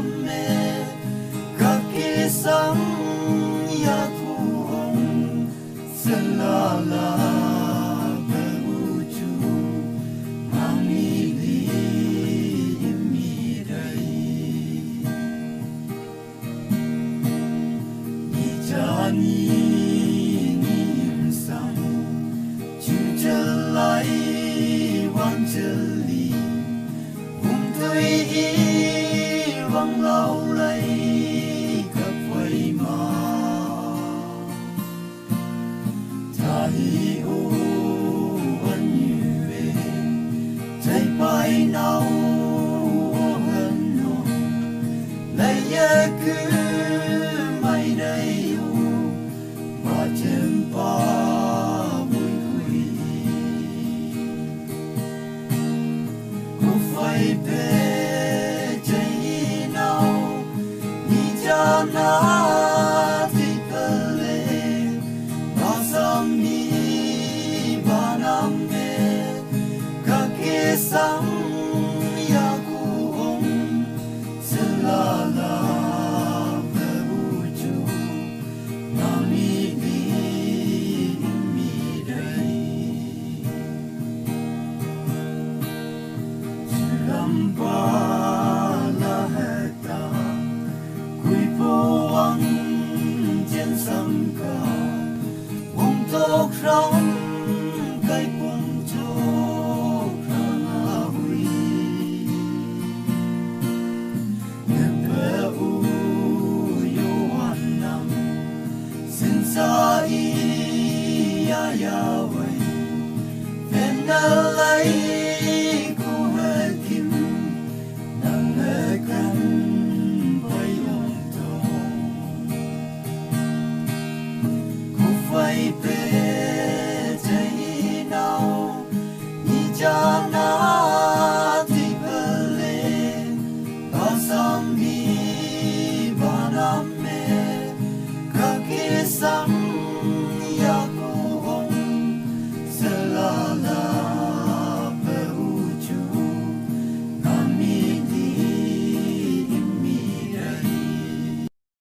me kakisang yakuong selala beruju mamili imirai ijani nimsang jujalai wanjali tui vang lâu lấy cặp vây mà ta hi u vẫn như về trái bay nào hơn nồng lấy nhớ cứ mây đây u mà chân pa vui vui cô phải về na tikale basami baname kakisang yakuong selala beruju namili imirai sulampala heta Quang trên sông cỏ vùng tốt rong cây vùng chốt ra huy người bờ u yêu hoàn năm xin xa y ya vậy bên nơi lấy cô hơi kim nắng hơi cắn baby